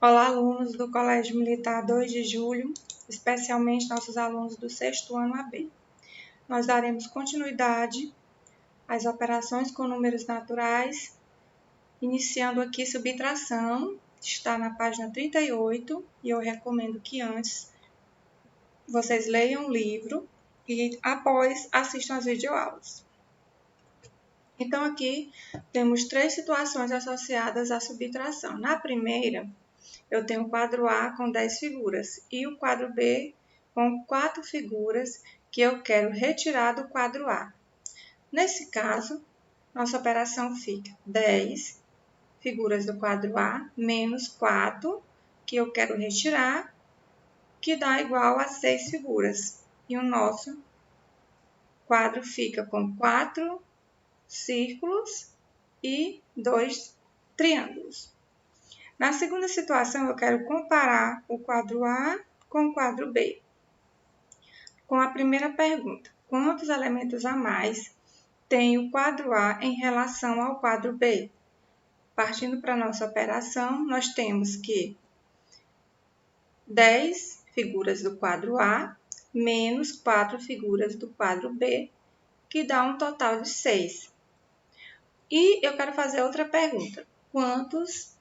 Olá, alunos do Colégio Militar 2 de Julho, especialmente nossos alunos do 6º ano AB. Nós daremos continuidade às operações com números naturais, iniciando aqui subtração, está na página 38, e eu recomendo que antes vocês leiam o livro e após assistam às videoaulas. Então, aqui temos 3 situações associadas à subtração. Na primeira, eu tenho o quadro A com 10 figuras e o quadro B com 4 figuras que eu quero retirar do quadro A. Nesse caso, nossa operação fica 10 figuras do quadro A menos 4 que eu quero retirar, que dá igual a 6 figuras. E o nosso quadro fica com 4 círculos e 2 triângulos. Na segunda situação, eu quero comparar o quadro A com o quadro B. Com a primeira pergunta, quantos elementos a mais tem o quadro A em relação ao quadro B? Partindo para a nossa operação, nós temos que 10 figuras do quadro A menos 4 figuras do quadro B, que dá um total de 6. E eu quero fazer outra pergunta. Quantos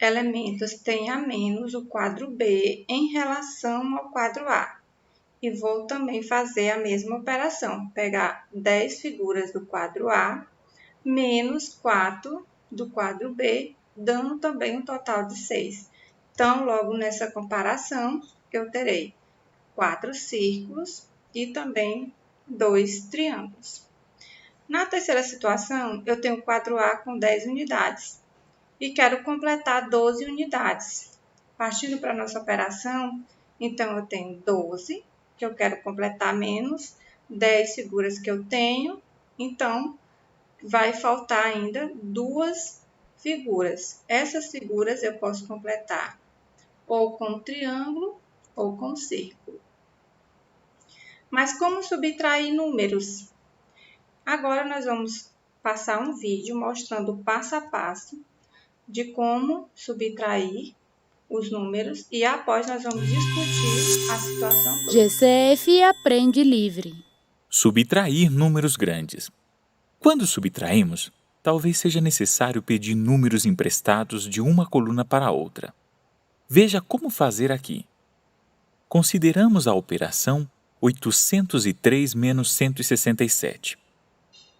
elementos tem a menos o quadro B em relação ao quadro A? E vou também fazer a mesma operação. Pegar 10 figuras do quadro A menos 4 do quadro B, dando também um total de 6. Então, logo nessa comparação, eu terei 4 círculos e também 2 triângulos. Na terceira situação, eu tenho o quadro A com 10 unidades e quero completar 12 unidades. Partindo para a nossa operação, então eu tenho 12, que eu quero completar menos 10 figuras que eu tenho, então vai faltar ainda 2 figuras. Essas figuras eu posso completar ou com triângulo ou com círculo. Mas como subtrair números? Agora nós vamos passar um vídeo mostrando passo a passo de como subtrair os números e após nós vamos discutir a situação 2. GCF Aprende Livre. Subtrair números grandes. Quando subtraímos, talvez seja necessário pedir números emprestados de uma coluna para a outra. Veja como fazer aqui. Consideramos a operação 803 menos 167.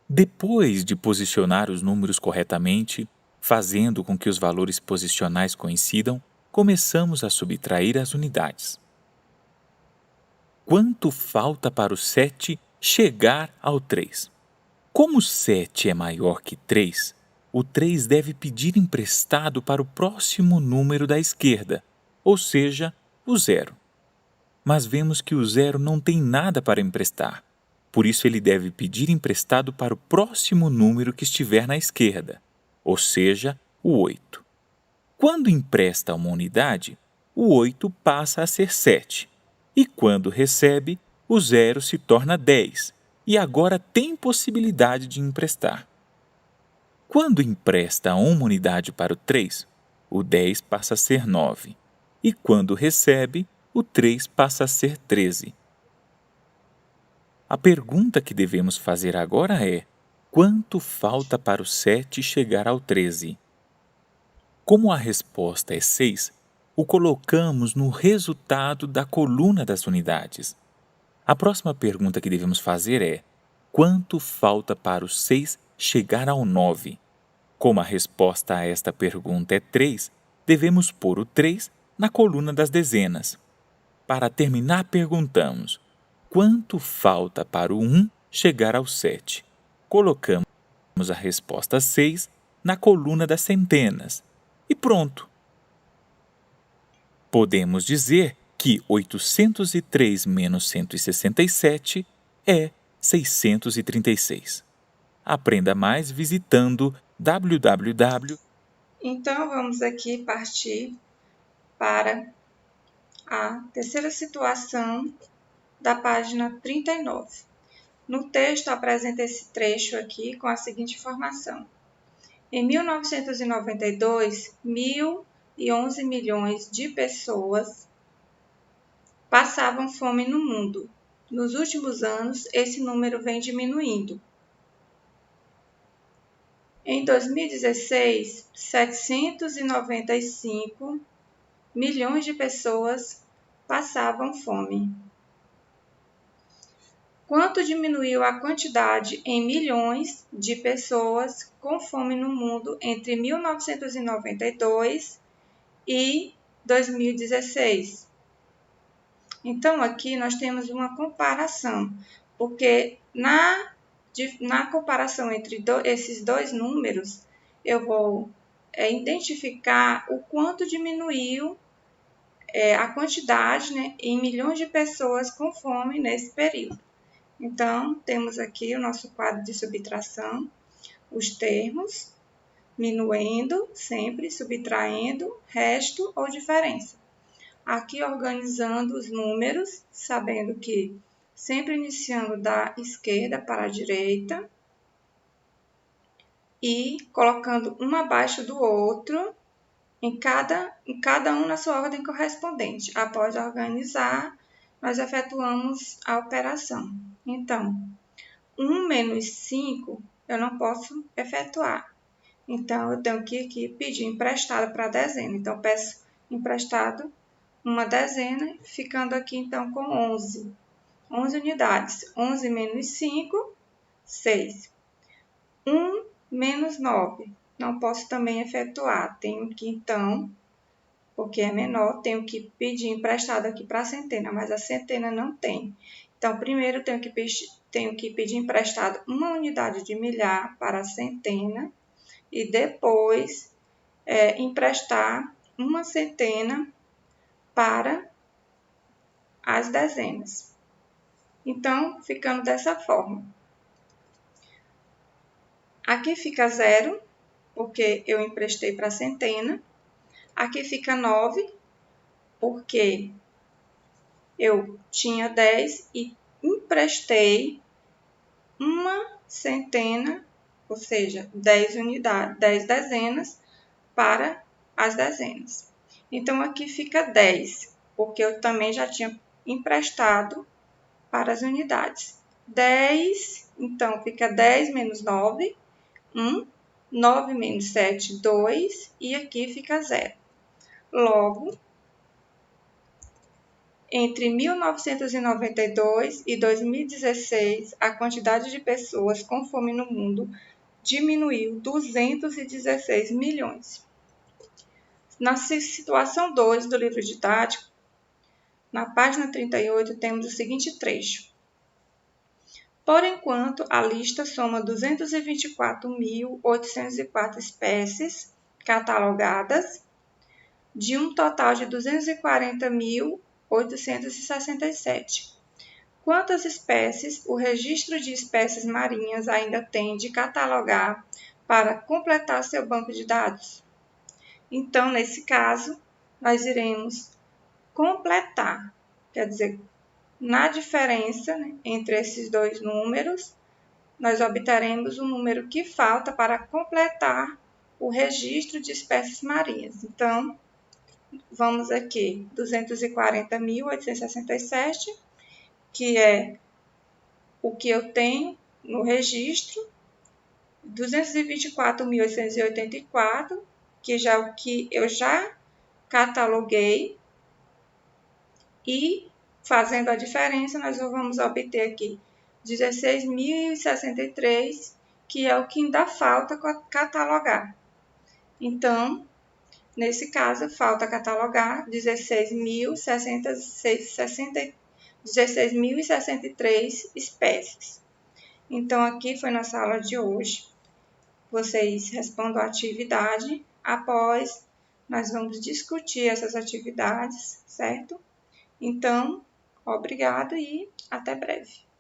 Depois de posicionar os números corretamente, fazendo com que os valores posicionais coincidam, começamos a subtrair as unidades. Quanto falta para o 7 chegar ao 3? Como 7 é maior que 3, o 3 deve pedir emprestado para o próximo número da esquerda, ou seja, o 0. Mas vemos que o 0 não tem nada para emprestar, por isso ele deve pedir emprestado para o próximo número que estiver na esquerda, ou seja, o 8. Quando empresta uma unidade, o 8 passa a ser 7, e quando recebe, o 0 se torna 10, e agora tem possibilidade de emprestar. Quando empresta uma unidade para o 3, o 10 passa a ser 9, e quando recebe, o 3 passa a ser 13. A pergunta que devemos fazer agora é: quanto falta para o 7 chegar ao 13? Como a resposta é 6, o colocamos no resultado da coluna das unidades. A próxima pergunta que devemos fazer é: quanto falta para o 6 chegar ao 9? Como a resposta a esta pergunta é 3, devemos pôr o 3 na coluna das dezenas. Para terminar, perguntamos: quanto falta para o 1 chegar ao 7? Colocamos a resposta 6 na coluna das centenas. E pronto! Podemos dizer que 803 menos 167 é 636. Aprenda mais visitando www. Então, vamos aqui partir para a terceira situação da página 39. No texto, apresenta esse trecho aqui com a seguinte informação. Em 1992, 1.000 211 milhões de pessoas passavam fome no mundo. Nos últimos anos, esse número vem diminuindo. Em 2016, 795 milhões de pessoas passavam fome. Quanto diminuiu a quantidade em milhões de pessoas com fome no mundo entre 1992 e 2016? Então, aqui nós temos uma comparação, porque na comparação entre esses dois números, eu vou identificar o quanto diminuiu a quantidade, né, em milhões de pessoas com fome nesse período. Então, temos aqui o nosso quadro de subtração, os termos, minuendo, sempre, subtraindo, resto ou diferença. Aqui organizando os números, sabendo que sempre iniciando da esquerda para a direita e colocando um abaixo do outro, em cada um na sua ordem correspondente. Após organizar, nós efetuamos a operação. Então, 1 menos 5 eu não posso efetuar. Então, eu tenho que aqui pedir emprestado para a dezena. Então, eu peço emprestado uma dezena, ficando aqui então com 11. 11 unidades. 11 menos 5, 6. 1 menos 9. Não posso também efetuar. Tenho que então, porque é menor, tenho que pedir emprestado aqui para a centena, mas a centena não tem. Então, primeiro tenho que pedir emprestado uma unidade de milhar para a centena e depois emprestar uma centena para as dezenas. Então, ficando dessa forma. Aqui fica 0, porque eu emprestei para a centena. Aqui fica 9, porque eu tinha 10 e emprestei uma centena, ou seja, 10 unidades, 10 dezenas para as dezenas. Então, aqui fica 10, porque eu também já tinha emprestado para as unidades. 10, então, fica 10 menos 9, 1. 9 menos 7, 2. E aqui fica 0. Logo, entre 1992 e 2016, a quantidade de pessoas com fome no mundo diminuiu 216 milhões. Na situação 2 do livro didático, na página 38, temos o seguinte trecho. Por enquanto, a lista soma 224.804 espécies catalogadas, de um total de 240.867. Quantas espécies o registro de espécies marinhas ainda tem de catalogar para completar seu banco de dados? Então, nesse caso, nós iremos completar, quer dizer, na diferença, né, entre esses dois números, nós obteremos o número que falta para completar o registro de espécies marinhas. Então, vamos aqui, 240.867, que é o que eu tenho no registro, 224.884, que já é o que eu já cataloguei, e fazendo a diferença, nós vamos obter aqui 16.063, que é o que ainda falta catalogar. Então, nesse caso, falta catalogar 16.063 espécies. Então, aqui foi nossa aula de hoje. Vocês respondam a atividade. Após, nós vamos discutir essas atividades, certo? Então, obrigado e até breve.